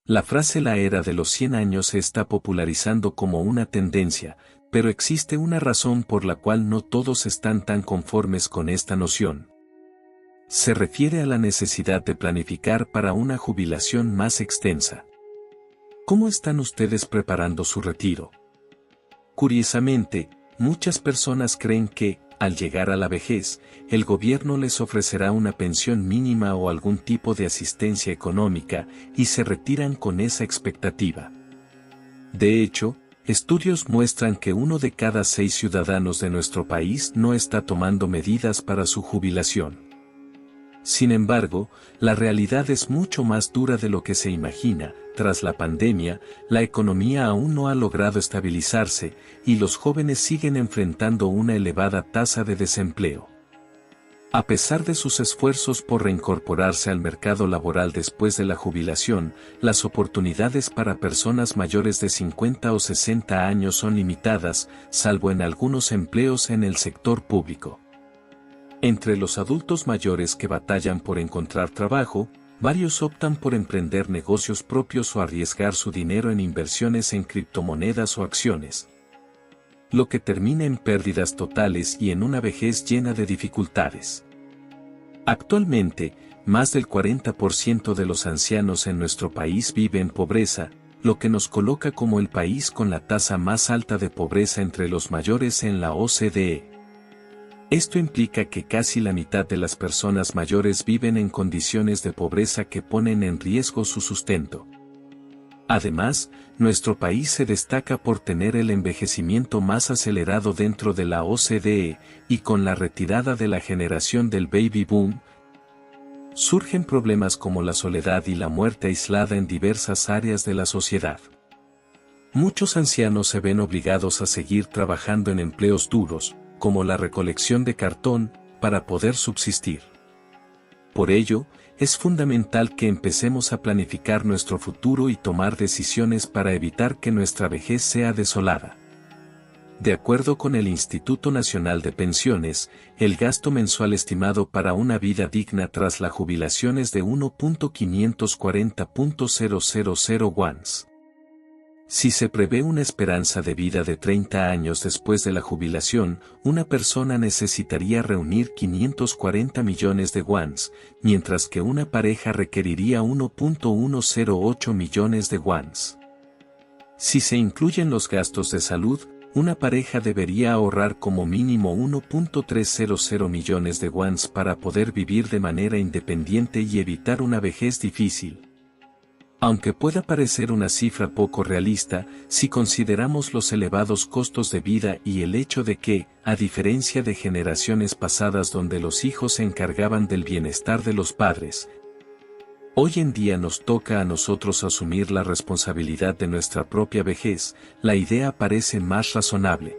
La frase "la era de los 100 años" se está popularizando como una tendencia, pero existe una razón por la cual no todos están tan conformes con esta noción. Se refiere a la necesidad de planificar para una jubilación más extensa. ¿Cómo están ustedes preparando su retiro? Curiosamente, muchas personas creen que, al llegar a la vejez, el gobierno les ofrecerá una pensión mínima o algún tipo de asistencia económica, y se retiran con esa expectativa. De hecho, estudios muestran que 1 de cada 6 ciudadanos de nuestro país no está tomando medidas para su jubilación. Sin embargo, la realidad es mucho más dura de lo que se imagina. Tras la pandemia, la economía aún no ha logrado estabilizarse, y los jóvenes siguen enfrentando una elevada tasa de desempleo. A pesar de sus esfuerzos por reincorporarse al mercado laboral después de la jubilación, las oportunidades para personas mayores de 50 o 60 años son limitadas, salvo en algunos empleos en el sector público. Entre los adultos mayores que batallan por encontrar trabajo, varios optan por emprender negocios propios o arriesgar su dinero en inversiones en criptomonedas o acciones, lo que termina en pérdidas totales y en una vejez llena de dificultades. Actualmente, más del 40% de los ancianos en nuestro país vive en pobreza, lo que nos coloca como el país con la tasa más alta de pobreza entre los mayores en la OCDE. Esto implica que casi la mitad de las personas mayores viven en condiciones de pobreza que ponen en riesgo su sustento. Además, nuestro país se destaca por tener el envejecimiento más acelerado dentro de la OCDE, y con la retirada de la generación del baby boom, surgen problemas como la soledad y la muerte aislada en diversas áreas de la sociedad. Muchos ancianos se ven obligados a seguir trabajando en empleos duros, como la recolección de cartón, para poder subsistir. Por ello, es fundamental que empecemos a planificar nuestro futuro y tomar decisiones para evitar que nuestra vejez sea desolada. De acuerdo con el Instituto Nacional de Pensiones, el gasto mensual estimado para una vida digna tras la jubilación es de 1.540.000 wons. Si se prevé una esperanza de vida de 30 años después de la jubilación, una persona necesitaría reunir 540 millones de wons, mientras que una pareja requeriría 1.108 millones de wons. Si se incluyen los gastos de salud, una pareja debería ahorrar como mínimo 1.300 millones de wons para poder vivir de manera independiente y evitar una vejez difícil. Aunque pueda parecer una cifra poco realista, si consideramos los elevados costos de vida y el hecho de que, a diferencia de generaciones pasadas donde los hijos se encargaban del bienestar de los padres, hoy en día nos toca a nosotros asumir la responsabilidad de nuestra propia vejez, la idea parece más razonable.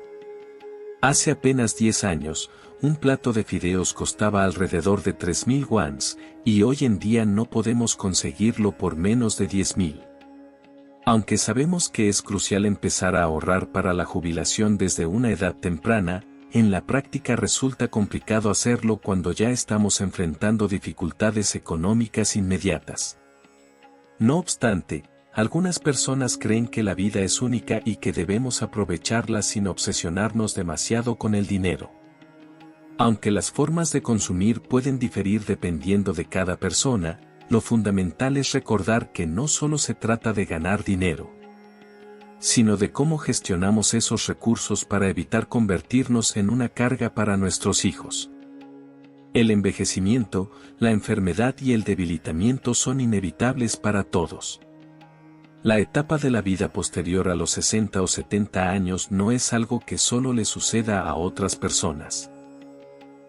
Hace apenas 10 años, un plato de fideos costaba alrededor de 3.000 wons, y hoy en día no podemos conseguirlo por menos de 10.000. Aunque sabemos que es crucial empezar a ahorrar para la jubilación desde una edad temprana, en la práctica resulta complicado hacerlo cuando ya estamos enfrentando dificultades económicas inmediatas. No obstante, algunas personas creen que la vida es única y que debemos aprovecharla sin obsesionarnos demasiado con el dinero. Aunque las formas de consumir pueden diferir dependiendo de cada persona, lo fundamental es recordar que no solo se trata de ganar dinero, sino de cómo gestionamos esos recursos para evitar convertirnos en una carga para nuestros hijos. El envejecimiento, la enfermedad y el debilitamiento son inevitables para todos. La etapa de la vida posterior a los 60 o 70 años no es algo que solo le suceda a otras personas.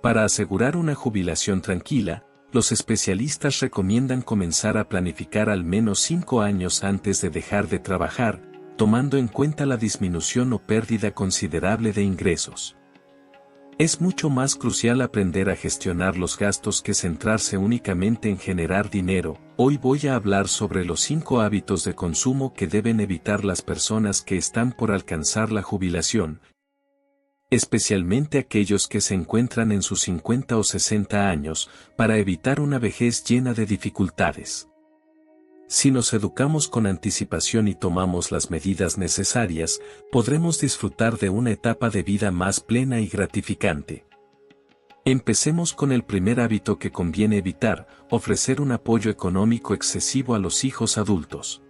Para asegurar una jubilación tranquila, los especialistas recomiendan comenzar a planificar al menos 5 años antes de dejar de trabajar, tomando en cuenta la disminución o pérdida considerable de ingresos. Es mucho más crucial aprender a gestionar los gastos que centrarse únicamente en generar dinero. Hoy voy a hablar sobre los 5 hábitos de consumo que deben evitar las personas que están por alcanzar la jubilación, especialmente aquellos que se encuentran en sus 50 o 60 años, para evitar una vejez llena de dificultades. Si nos educamos con anticipación y tomamos las medidas necesarias, podremos disfrutar de una etapa de vida más plena y gratificante. Empecemos con el primer hábito que conviene evitar: ofrecer un apoyo económico excesivo a los hijos adultos.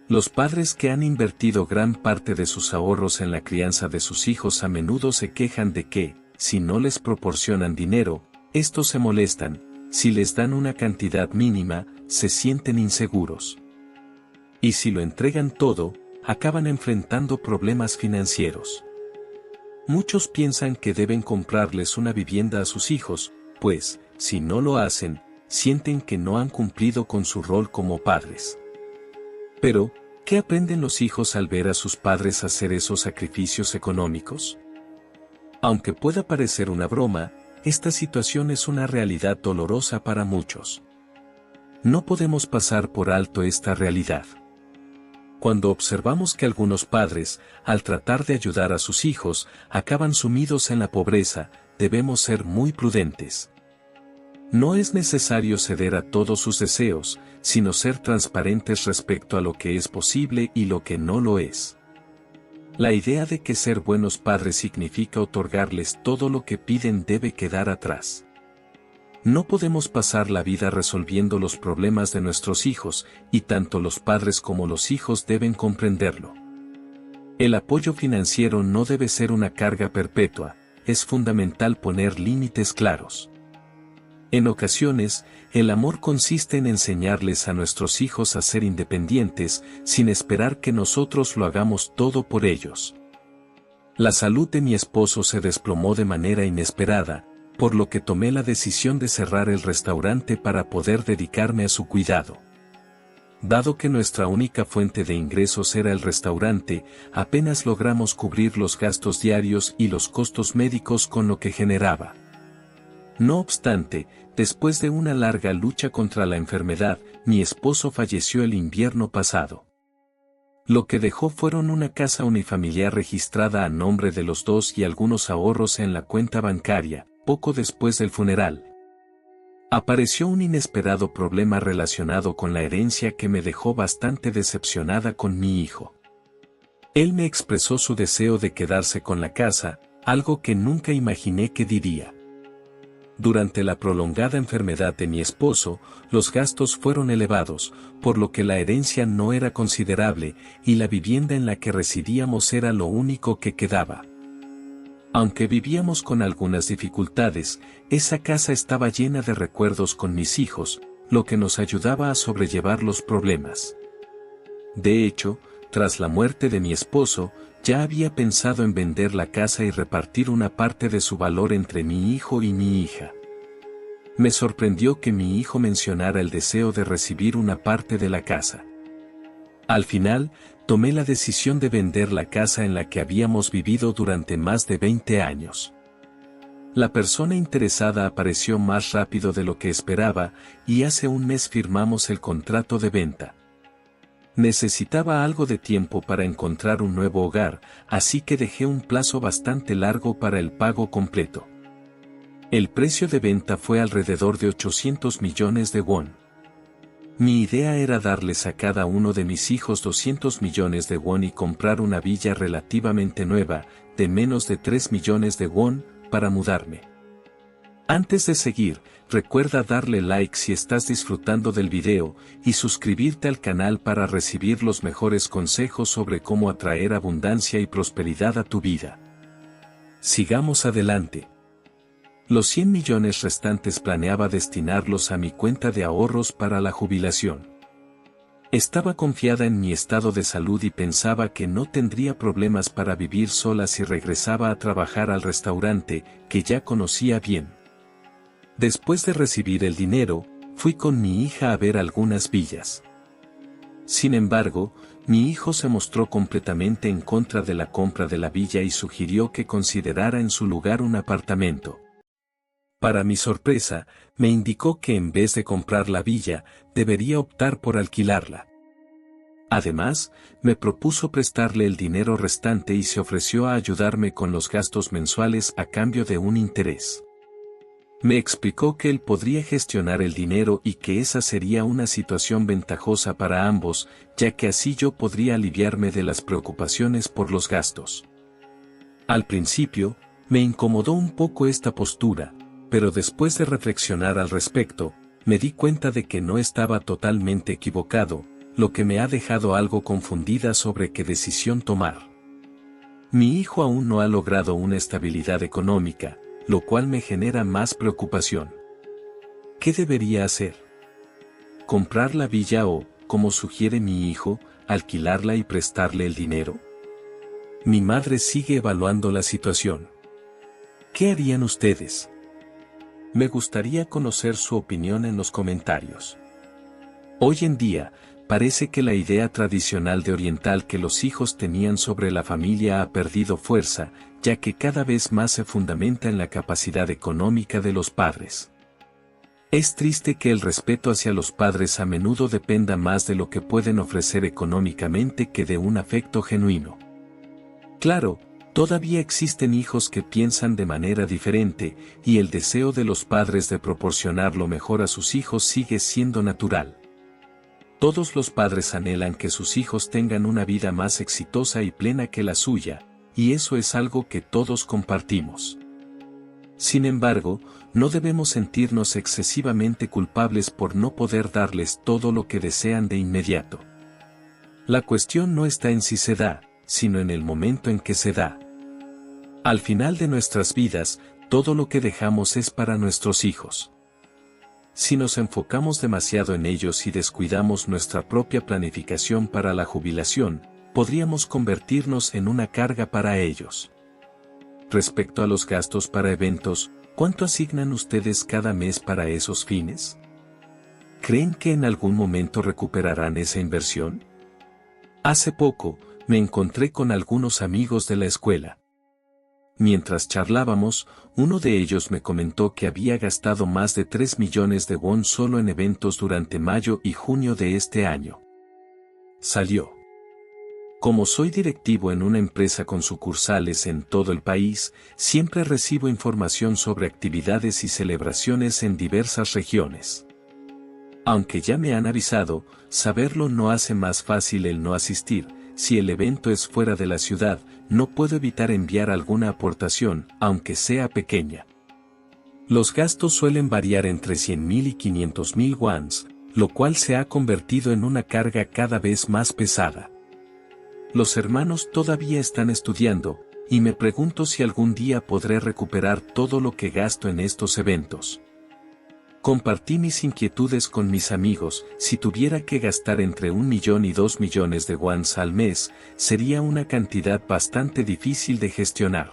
Los padres que han invertido gran parte de sus ahorros en la crianza de sus hijos a menudo se quejan de que, si no les proporcionan dinero, estos se molestan; si les dan una cantidad mínima, se sienten inseguros. Y si lo entregan todo, acaban enfrentando problemas financieros. Muchos piensan que deben comprarles una vivienda a sus hijos, pues, si no lo hacen, sienten que no han cumplido con su rol como padres. Pero, ¿qué aprenden los hijos al ver a sus padres hacer esos sacrificios económicos? Aunque pueda parecer una broma, esta situación es una realidad dolorosa para muchos. No podemos pasar por alto esta realidad. Cuando observamos que algunos padres, al tratar de ayudar a sus hijos, acaban sumidos en la pobreza, debemos ser muy prudentes. No es necesario ceder a todos sus deseos, sino ser transparentes respecto a lo que es posible y lo que no lo es. La idea de que ser buenos padres significa otorgarles todo lo que piden debe quedar atrás. No podemos pasar la vida resolviendo los problemas de nuestros hijos, y tanto los padres como los hijos deben comprenderlo. El apoyo financiero no debe ser una carga perpetua, es fundamental poner límites claros. En ocasiones, el amor consiste en enseñarles a nuestros hijos a ser independientes, sin esperar que nosotros lo hagamos todo por ellos. La salud de mi esposo se desplomó de manera inesperada, por lo que tomé la decisión de cerrar el restaurante para poder dedicarme a su cuidado. Dado que nuestra única fuente de ingresos era el restaurante, apenas logramos cubrir los gastos diarios y los costos médicos con lo que generaba. No obstante, después de una larga lucha contra la enfermedad, mi esposo falleció el invierno pasado. Lo que dejó fueron una casa unifamiliar registrada a nombre de los dos y algunos ahorros en la cuenta bancaria. Poco después del funeral, apareció un inesperado problema relacionado con la herencia que me dejó bastante decepcionada con mi hijo. Él me expresó su deseo de quedarse con la casa, algo que nunca imaginé que diría. Durante la prolongada enfermedad de mi esposo, los gastos fueron elevados, por lo que la herencia no era considerable, y la vivienda en la que residíamos era lo único que quedaba. Aunque vivíamos con algunas dificultades, esa casa estaba llena de recuerdos con mis hijos, lo que nos ayudaba a sobrellevar los problemas. De hecho, tras la muerte de mi esposo, ya había pensado en vender la casa y repartir una parte de su valor entre mi hijo y mi hija. Me sorprendió que mi hijo mencionara el deseo de recibir una parte de la casa. Al final, tomé la decisión de vender la casa en la que habíamos vivido durante más de 20 años. La persona interesada apareció más rápido de lo que esperaba, y hace un mes firmamos el contrato de venta. Necesitaba algo de tiempo para encontrar un nuevo hogar, así que dejé un plazo bastante largo para el pago completo. El precio de venta fue alrededor de 800 millones de won. Mi idea era darles a cada uno de mis hijos 200 millones de won y comprar una villa relativamente nueva, de menos de 3 millones de won, para mudarme. Antes de seguir, recuerda darle like si estás disfrutando del video, y suscribirte al canal para recibir los mejores consejos sobre cómo atraer abundancia y prosperidad a tu vida. Sigamos adelante. Los 100 millones restantes planeaba destinarlos a mi cuenta de ahorros para la jubilación. Estaba confiada en mi estado de salud y pensaba que no tendría problemas para vivir sola si regresaba a trabajar al restaurante, que ya conocía bien. Después de recibir el dinero, fui con mi hija a ver algunas villas. Sin embargo, mi hijo se mostró completamente en contra de la compra de la villa y sugirió que considerara en su lugar un apartamento. Para mi sorpresa, me indicó que en vez de comprar la villa, debería optar por alquilarla. Además, me propuso prestarle el dinero restante y se ofreció a ayudarme con los gastos mensuales a cambio de un interés. Me explicó que él podría gestionar el dinero y que esa sería una situación ventajosa para ambos, ya que así yo podría aliviarme de las preocupaciones por los gastos. Al principio, me incomodó un poco esta postura, pero después de reflexionar al respecto, me di cuenta de que no estaba totalmente equivocado, lo que me ha dejado algo confundida sobre qué decisión tomar. Mi hijo aún no ha logrado una estabilidad económica, lo cual me genera más preocupación. ¿Qué debería hacer? ¿Comprar la villa o, como sugiere mi hijo, alquilarla y prestarle el dinero? Mi madre sigue evaluando la situación. ¿Qué harían ustedes? Me gustaría conocer su opinión en los comentarios. Hoy en día, parece que la idea tradicional de oriental que los hijos tenían sobre la familia ha perdido fuerza, ya que cada vez más se fundamenta en la capacidad económica de los padres. Es triste que el respeto hacia los padres a menudo dependa más de lo que pueden ofrecer económicamente que de un afecto genuino. Claro, todavía existen hijos que piensan de manera diferente, y el deseo de los padres de proporcionar lo mejor a sus hijos sigue siendo natural. Todos los padres anhelan que sus hijos tengan una vida más exitosa y plena que la suya, y eso es algo que todos compartimos. Sin embargo, no debemos sentirnos excesivamente culpables por no poder darles todo lo que desean de inmediato. La cuestión no está en si se da, sino en el momento en que se da. Al final de nuestras vidas, todo lo que dejamos es para nuestros hijos. Si nos enfocamos demasiado en ellos y descuidamos nuestra propia planificación para la jubilación, podríamos convertirnos en una carga para ellos. Respecto a los gastos para eventos, ¿cuánto asignan ustedes cada mes para esos fines? ¿Creen que en algún momento recuperarán esa inversión? Hace poco, me encontré con algunos amigos de la escuela. Mientras charlábamos, uno de ellos me comentó que había gastado más de 3 millones de won solo en eventos durante mayo y junio de este año. Salió. Como soy directivo en una empresa con sucursales en todo el país, siempre recibo información sobre actividades y celebraciones en diversas regiones. Aunque ya me han avisado, saberlo no hace más fácil el no asistir. Si el evento es fuera de la ciudad, no puedo evitar enviar alguna aportación, aunque sea pequeña. Los gastos suelen variar entre 100.000 y 500.000 wons, lo cual se ha convertido en una carga cada vez más pesada. Los hermanos todavía están estudiando, y me pregunto si algún día podré recuperar todo lo que gasto en estos eventos. Compartí mis inquietudes con mis amigos. Si tuviera que gastar entre 1 millón y 2 millones de wons al mes, sería una cantidad bastante difícil de gestionar.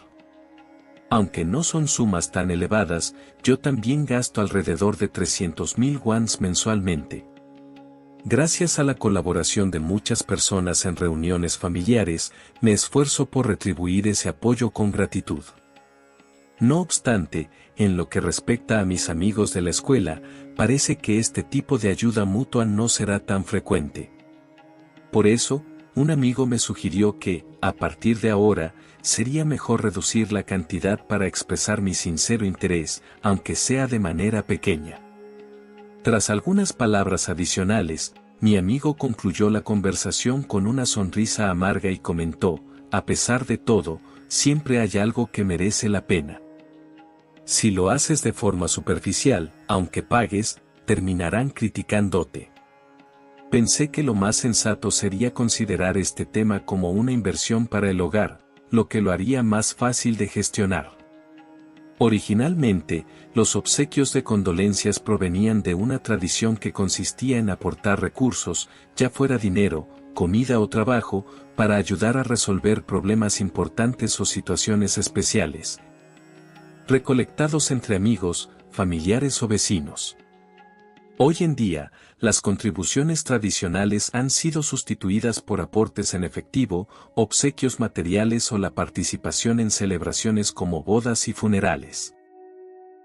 Aunque no son sumas tan elevadas, yo también gasto alrededor de 300.000 wons mensualmente. Gracias a la colaboración de muchas personas en reuniones familiares, me esfuerzo por retribuir ese apoyo con gratitud. No obstante, en lo que respecta a mis amigos de la escuela, parece que este tipo de ayuda mutua no será tan frecuente. Por eso, un amigo me sugirió que, a partir de ahora, sería mejor reducir la cantidad para expresar mi sincero interés, aunque sea de manera pequeña. Tras algunas palabras adicionales, mi amigo concluyó la conversación con una sonrisa amarga y comentó: a pesar de todo, siempre hay algo que merece la pena. Si lo haces de forma superficial, aunque pagues, terminarán criticándote. Pensé que lo más sensato sería considerar este tema como una inversión para el hogar, lo que lo haría más fácil de gestionar. Originalmente, los obsequios de condolencias provenían de una tradición que consistía en aportar recursos, ya fuera dinero, comida o trabajo, para ayudar a resolver problemas importantes o situaciones especiales, recolectados entre amigos, familiares o vecinos. Hoy en día, las contribuciones tradicionales han sido sustituidas por aportes en efectivo, obsequios materiales o la participación en celebraciones como bodas y funerales.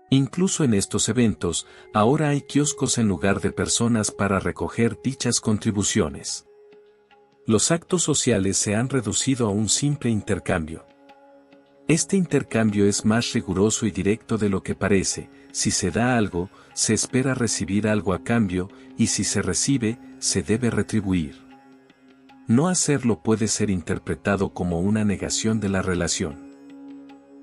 Incluso en estos eventos, ahora hay kioscos en lugar de personas para recoger dichas contribuciones. Los actos sociales se han reducido a un simple intercambio. Este intercambio es más riguroso y directo de lo que parece, si se da algo, se espera recibir algo a cambio, y si se recibe, se debe retribuir. No hacerlo puede ser interpretado como una negación de la relación.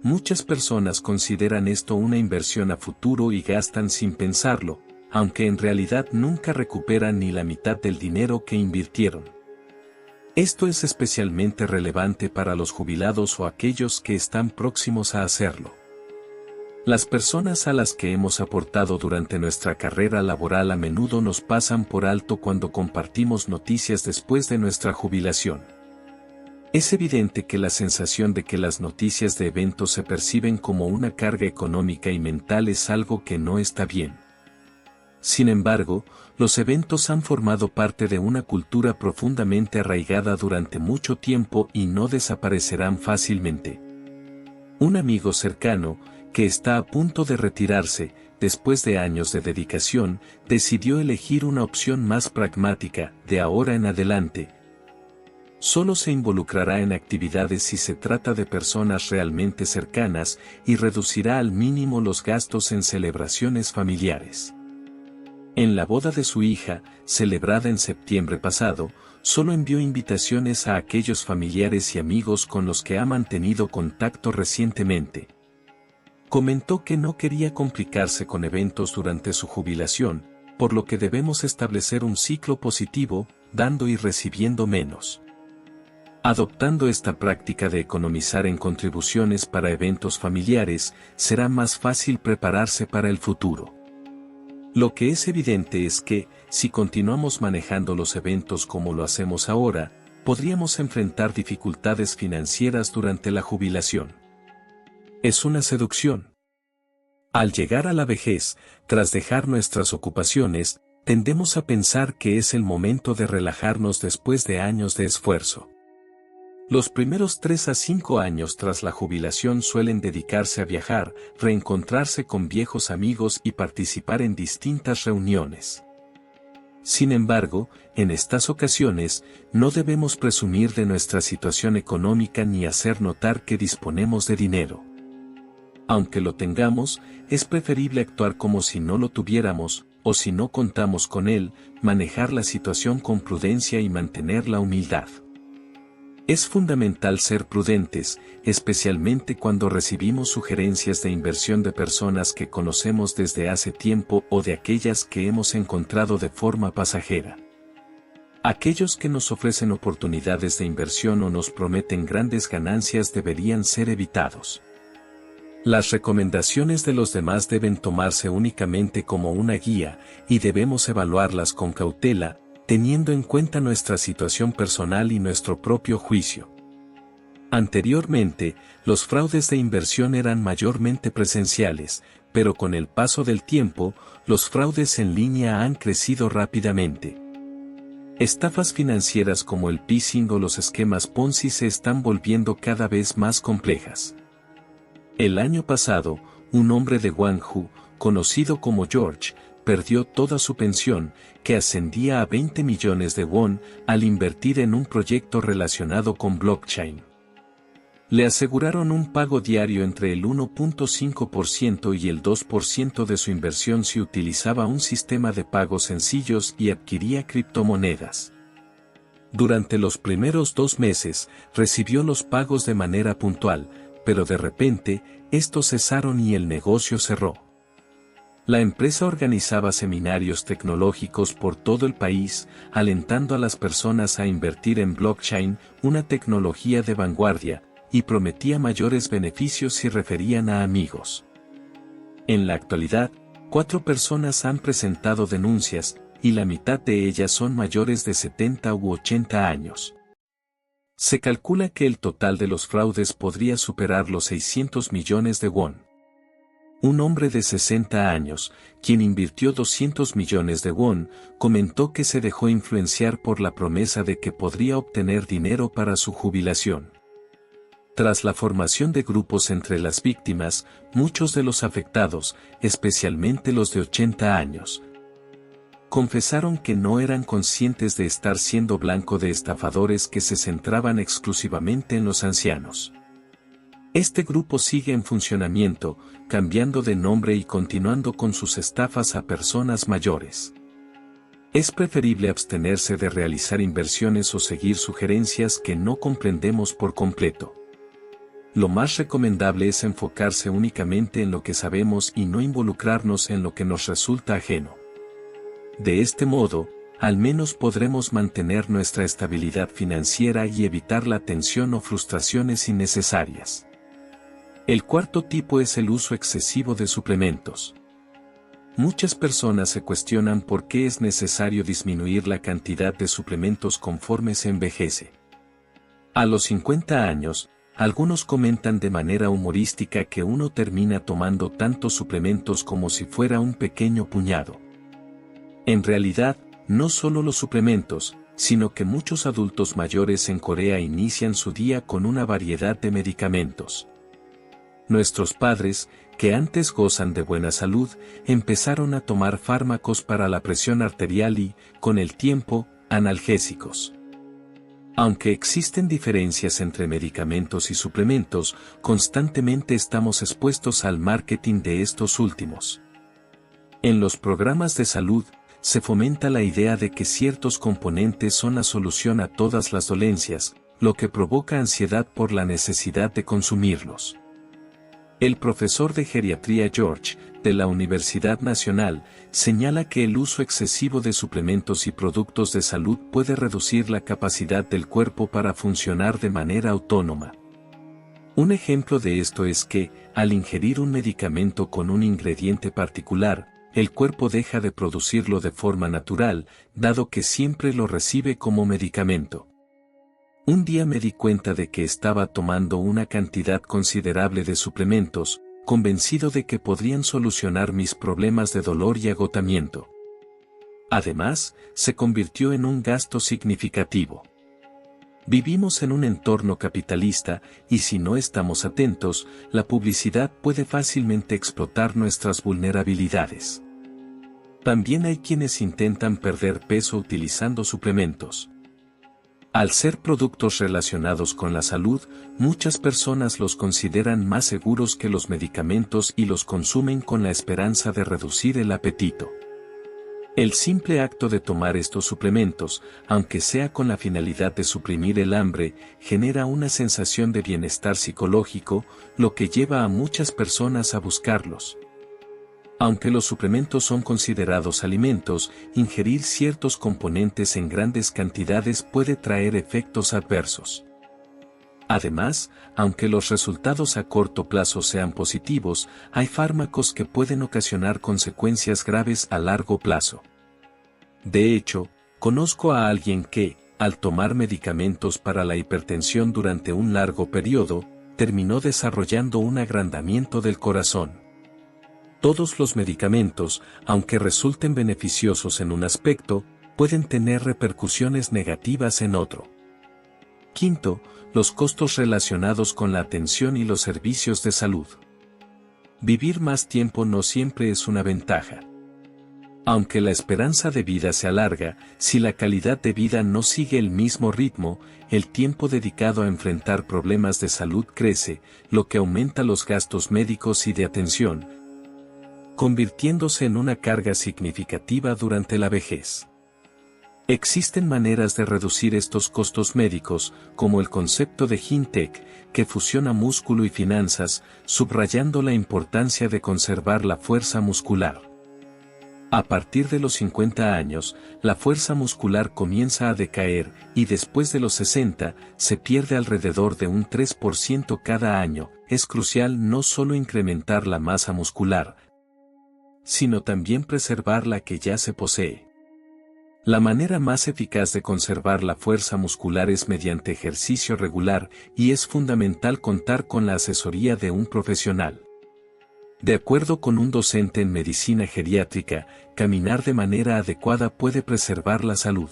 Muchas personas consideran esto una inversión a futuro y gastan sin pensarlo, aunque en realidad nunca recuperan ni la mitad del dinero que invirtieron. Esto es especialmente relevante para los jubilados o aquellos que están próximos a hacerlo. Las personas a las que hemos aportado durante nuestra carrera laboral a menudo nos pasan por alto cuando compartimos noticias después de nuestra jubilación. Es evidente que la sensación de que las noticias de eventos se perciben como una carga económica y mental es algo que no está bien. Sin embargo, los eventos han formado parte de una cultura profundamente arraigada durante mucho tiempo y no desaparecerán fácilmente. Un amigo cercano, que está a punto de retirarse, después de años de dedicación, decidió elegir una opción más pragmática, de ahora en adelante. Solo se involucrará en actividades si se trata de personas realmente cercanas y reducirá al mínimo los gastos en celebraciones familiares. En la boda de su hija, celebrada en septiembre pasado, solo envió invitaciones a aquellos familiares y amigos con los que ha mantenido contacto recientemente. Comentó que no quería complicarse con eventos durante su jubilación, por lo que debemos establecer un ciclo positivo, dando y recibiendo menos. Adoptando esta práctica de economizar en contribuciones para eventos familiares, será más fácil prepararse para el futuro. Lo que es evidente es que, si continuamos manejando los eventos como lo hacemos ahora, podríamos enfrentar dificultades financieras durante la jubilación. Es una seducción. Al llegar a la vejez, tras dejar nuestras ocupaciones, tendemos a pensar que es el momento de relajarnos después de años de esfuerzo. Los primeros 3 a 5 años tras la jubilación suelen dedicarse a viajar, reencontrarse con viejos amigos y participar en distintas reuniones. Sin embargo, en estas ocasiones, no debemos presumir de nuestra situación económica ni hacer notar que disponemos de dinero. Aunque lo tengamos, es preferible actuar como si no lo tuviéramos, o si no contamos con él, manejar la situación con prudencia y mantener la humildad. Es fundamental ser prudentes, especialmente cuando recibimos sugerencias de inversión de personas que conocemos desde hace tiempo o de aquellas que hemos encontrado de forma pasajera. Aquellos que nos ofrecen oportunidades de inversión o nos prometen grandes ganancias deberían ser evitados. Las recomendaciones de los demás deben tomarse únicamente como una guía, y debemos evaluarlas con cautela, teniendo en cuenta nuestra situación personal y nuestro propio juicio. Anteriormente, los fraudes de inversión eran mayormente presenciales, pero con el paso del tiempo, los fraudes en línea han crecido rápidamente. Estafas financieras como el phishing o los esquemas Ponzi se están volviendo cada vez más complejas. El año pasado, un hombre de Guangzhou, conocido como George, perdió toda su pensión, que ascendía a 20 millones de won, al invertir en un proyecto relacionado con blockchain. Le aseguraron un pago diario entre el 1.5% y el 2% de su inversión si utilizaba un sistema de pagos sencillos y adquiría criptomonedas. Durante los primeros 2 meses, recibió los pagos de manera puntual, pero de repente, estos cesaron y el negocio cerró. La empresa organizaba seminarios tecnológicos por todo el país, alentando a las personas a invertir en blockchain, una tecnología de vanguardia, y prometía mayores beneficios si referían a amigos. En la actualidad, 4 personas han presentado denuncias, y la mitad de ellas son mayores de 70 u 80 años. Se calcula que el total de los fraudes podría superar los 600 millones de won. Un hombre de 60 años, quien invirtió 200 millones de won, comentó que se dejó influenciar por la promesa de que podría obtener dinero para su jubilación. Tras la formación de grupos entre las víctimas, muchos de los afectados, especialmente los de 80 años, confesaron que no eran conscientes de estar siendo blanco de estafadores que se centraban exclusivamente en los ancianos. Este grupo sigue en funcionamiento, cambiando de nombre y continuando con sus estafas a personas mayores. Es preferible abstenerse de realizar inversiones o seguir sugerencias que no comprendemos por completo. Lo más recomendable es enfocarse únicamente en lo que sabemos y no involucrarnos en lo que nos resulta ajeno. De este modo, al menos podremos mantener nuestra estabilidad financiera y evitar la tensión o frustraciones innecesarias. El cuarto tipo es el uso excesivo de suplementos. Muchas personas se cuestionan por qué es necesario disminuir la cantidad de suplementos conforme se envejece. A los 50 años, algunos comentan de manera humorística que uno termina tomando tantos suplementos como si fuera un pequeño puñado. En realidad, no solo los suplementos, sino que muchos adultos mayores en Corea inician su día con una variedad de medicamentos. Nuestros padres, que antes gozan de buena salud, empezaron a tomar fármacos para la presión arterial y, con el tiempo, analgésicos. Aunque existen diferencias entre medicamentos y suplementos, constantemente estamos expuestos al marketing de estos últimos. En los programas de salud, se fomenta la idea de que ciertos componentes son la solución a todas las dolencias, lo que provoca ansiedad por la necesidad de consumirlos. El profesor de geriatría George, de la Universidad Nacional, señala que el uso excesivo de suplementos y productos de salud puede reducir la capacidad del cuerpo para funcionar de manera autónoma. Un ejemplo de esto es que, al ingerir un medicamento con un ingrediente particular, el cuerpo deja de producirlo de forma natural, dado que siempre lo recibe como medicamento. Un día me di cuenta de que estaba tomando una cantidad considerable de suplementos, convencido de que podrían solucionar mis problemas de dolor y agotamiento. Además, se convirtió en un gasto significativo. Vivimos en un entorno capitalista, y si no estamos atentos, la publicidad puede fácilmente explotar nuestras vulnerabilidades. También hay quienes intentan perder peso utilizando suplementos. Al ser productos relacionados con la salud, muchas personas los consideran más seguros que los medicamentos y los consumen con la esperanza de reducir el apetito. El simple acto de tomar estos suplementos, aunque sea con la finalidad de suprimir el hambre, genera una sensación de bienestar psicológico, lo que lleva a muchas personas a buscarlos. Aunque los suplementos son considerados alimentos, ingerir ciertos componentes en grandes cantidades puede traer efectos adversos. Además, aunque los resultados a corto plazo sean positivos, hay fármacos que pueden ocasionar consecuencias graves a largo plazo. De hecho, conozco a alguien que, al tomar medicamentos para la hipertensión durante un largo periodo, terminó desarrollando un agrandamiento del corazón. Todos los medicamentos, aunque resulten beneficiosos en un aspecto, pueden tener repercusiones negativas en otro. Quinto, los costos relacionados con la atención y los servicios de salud. Vivir más tiempo no siempre es una ventaja. Aunque la esperanza de vida se alarga, si la calidad de vida no sigue el mismo ritmo, el tiempo dedicado a enfrentar problemas de salud crece, lo que aumenta los gastos médicos y de atención, convirtiéndose en una carga significativa durante la vejez. Existen maneras de reducir estos costos médicos, como el concepto de GinTech, que fusiona músculo y finanzas, subrayando la importancia de conservar la fuerza muscular. A partir de los 50 años, la fuerza muscular comienza a decaer, y después de los 60, se pierde alrededor de un 3% cada año. Es crucial no solo incrementar la masa muscular, sino también preservar la que ya se posee. La manera más eficaz de conservar la fuerza muscular es mediante ejercicio regular, y es fundamental contar con la asesoría de un profesional. De acuerdo con un docente en medicina geriátrica, caminar de manera adecuada puede preservar la salud.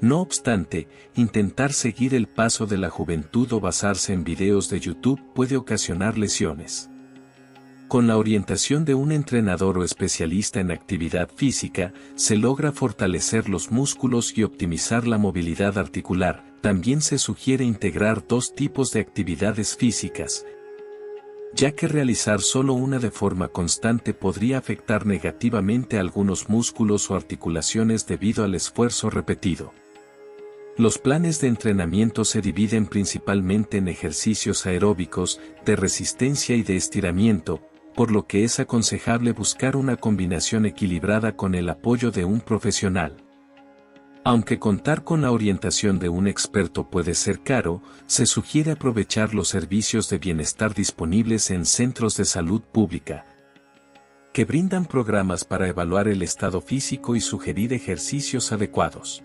No obstante, intentar seguir el paso de la juventud o basarse en videos de YouTube puede ocasionar lesiones. Con la orientación de un entrenador o especialista en actividad física, se logra fortalecer los músculos y optimizar la movilidad articular. También se sugiere integrar dos tipos de actividades físicas, ya que realizar solo una de forma constante podría afectar negativamente a algunos músculos o articulaciones debido al esfuerzo repetido. Los planes de entrenamiento se dividen principalmente en ejercicios aeróbicos, de resistencia y de estiramiento, por lo que es aconsejable buscar una combinación equilibrada con el apoyo de un profesional. Aunque contar con la orientación de un experto puede ser caro, se sugiere aprovechar los servicios de bienestar disponibles en centros de salud pública, que brindan programas para evaluar el estado físico y sugerir ejercicios adecuados.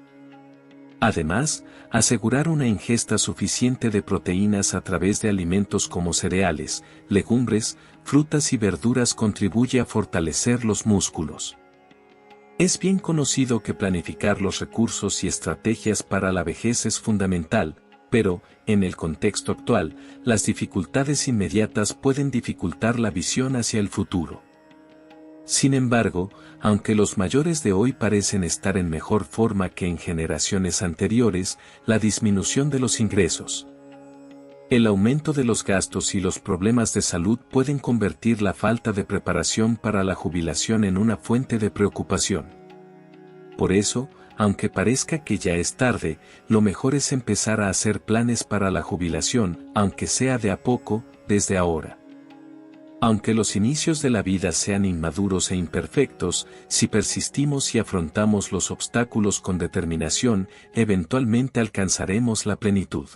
Además, asegurar una ingesta suficiente de proteínas a través de alimentos como cereales, legumbres, frutas y verduras contribuye a fortalecer los músculos. Es bien conocido que planificar los recursos y estrategias para la vejez es fundamental, pero, en el contexto actual, las dificultades inmediatas pueden dificultar la visión hacia el futuro. Sin embargo, aunque los mayores de hoy parecen estar en mejor forma que en generaciones anteriores, la disminución de los ingresos, el aumento de los gastos y los problemas de salud pueden convertir la falta de preparación para la jubilación en una fuente de preocupación. Por eso, aunque parezca que ya es tarde, lo mejor es empezar a hacer planes para la jubilación, aunque sea de a poco, desde ahora. Aunque los inicios de la vida sean inmaduros e imperfectos, si persistimos y afrontamos los obstáculos con determinación, eventualmente alcanzaremos la plenitud.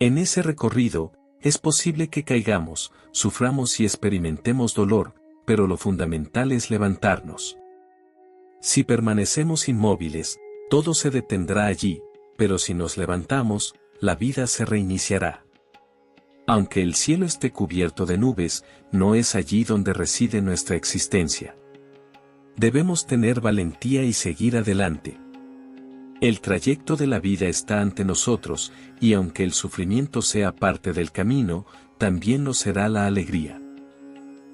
En ese recorrido, es posible que caigamos, suframos y experimentemos dolor, pero lo fundamental es levantarnos. Si permanecemos inmóviles, todo se detendrá allí, pero si nos levantamos, la vida se reiniciará. Aunque el cielo esté cubierto de nubes, no es allí donde reside nuestra existencia. Debemos tener valentía y seguir adelante. El trayecto de la vida está ante nosotros, y aunque el sufrimiento sea parte del camino, también lo será la alegría.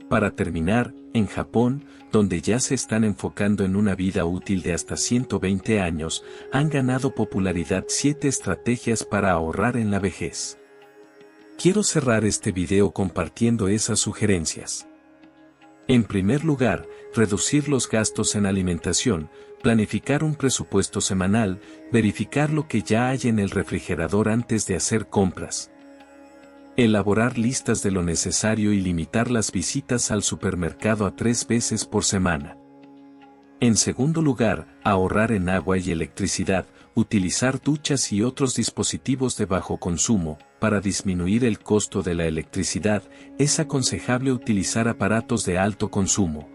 Para terminar, en Japón, donde ya se están enfocando en una vida útil de hasta 120 años, han ganado popularidad 7 estrategias para ahorrar en la vejez. Quiero cerrar este video compartiendo esas sugerencias. En primer lugar, reducir los gastos en alimentación, planificar un presupuesto semanal, verificar lo que ya hay en el refrigerador antes de hacer compras. Elaborar listas de lo necesario y limitar las visitas al supermercado a 3 veces por semana. En segundo lugar, ahorrar en agua y electricidad, utilizar duchas y otros dispositivos de bajo consumo. Para disminuir el costo de la electricidad, es aconsejable utilizar aparatos de alto consumo,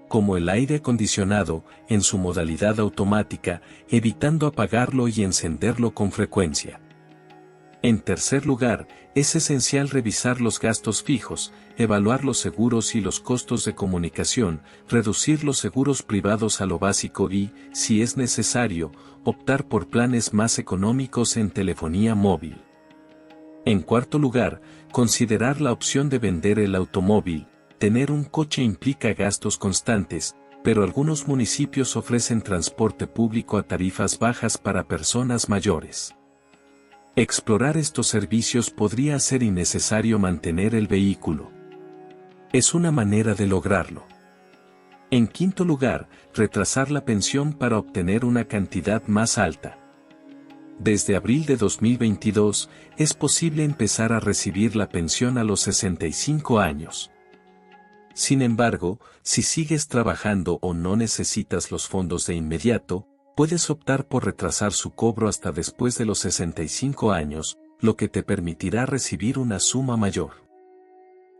como el aire acondicionado, en su modalidad automática, evitando apagarlo y encenderlo con frecuencia. En tercer lugar, es esencial revisar los gastos fijos, evaluar los seguros y los costos de comunicación, reducir los seguros privados a lo básico y, si es necesario, optar por planes más económicos en telefonía móvil. En cuarto lugar, considerar la opción de vender el automóvil. Tener un coche implica gastos constantes, pero algunos municipios ofrecen transporte público a tarifas bajas para personas mayores. Explorar estos servicios podría hacer innecesario mantener el vehículo. Es una manera de lograrlo. En quinto lugar, retrasar la pensión para obtener una cantidad más alta. Desde abril de 2022, es posible empezar a recibir la pensión a los 65 años. Sin embargo, si sigues trabajando o no necesitas los fondos de inmediato, puedes optar por retrasar su cobro hasta después de los 65 años, lo que te permitirá recibir una suma mayor.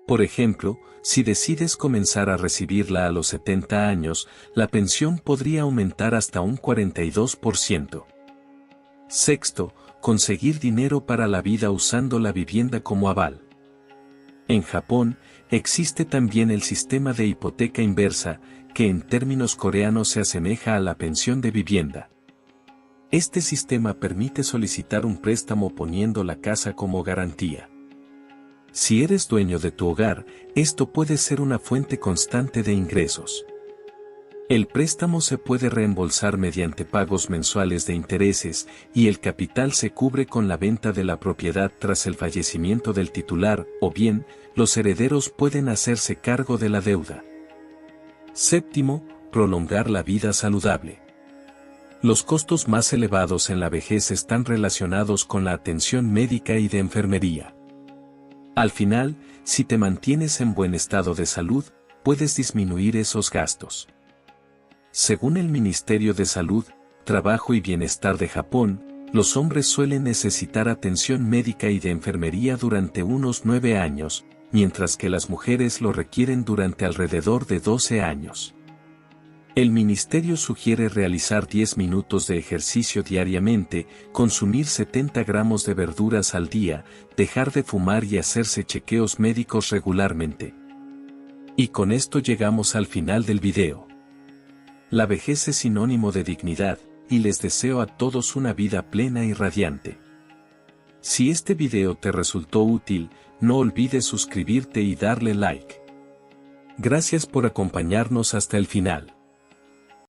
Por ejemplo, si decides comenzar a recibirla a los 70 años, la pensión podría aumentar hasta un 42%. Sexto, conseguir dinero para la vida usando la vivienda como aval. En Japón, existe también el sistema de hipoteca inversa, que en términos coreanos se asemeja a la pensión de vivienda. Este sistema permite solicitar un préstamo poniendo la casa como garantía. Si eres dueño de tu hogar, esto puede ser una fuente constante de ingresos. El préstamo se puede reembolsar mediante pagos mensuales de intereses, y el capital se cubre con la venta de la propiedad tras el fallecimiento del titular, o bien, los herederos pueden hacerse cargo de la deuda. Séptimo, prolongar la vida saludable. Los costos más elevados en la vejez están relacionados con la atención médica y de enfermería. Al final, si te mantienes en buen estado de salud, puedes disminuir esos gastos. Según el Ministerio de Salud, Trabajo y Bienestar de Japón, los hombres suelen necesitar atención médica y de enfermería durante unos 9 años, mientras que las mujeres lo requieren durante alrededor de 12 años. El ministerio sugiere realizar 10 minutos de ejercicio diariamente, consumir 70 gramos de verduras al día, dejar de fumar y hacerse chequeos médicos regularmente. Y con esto llegamos al final del video. La vejez es sinónimo de dignidad, y les deseo a todos una vida plena y radiante. Si este video te resultó útil, no olvides suscribirte y darle like. Gracias por acompañarnos hasta el final.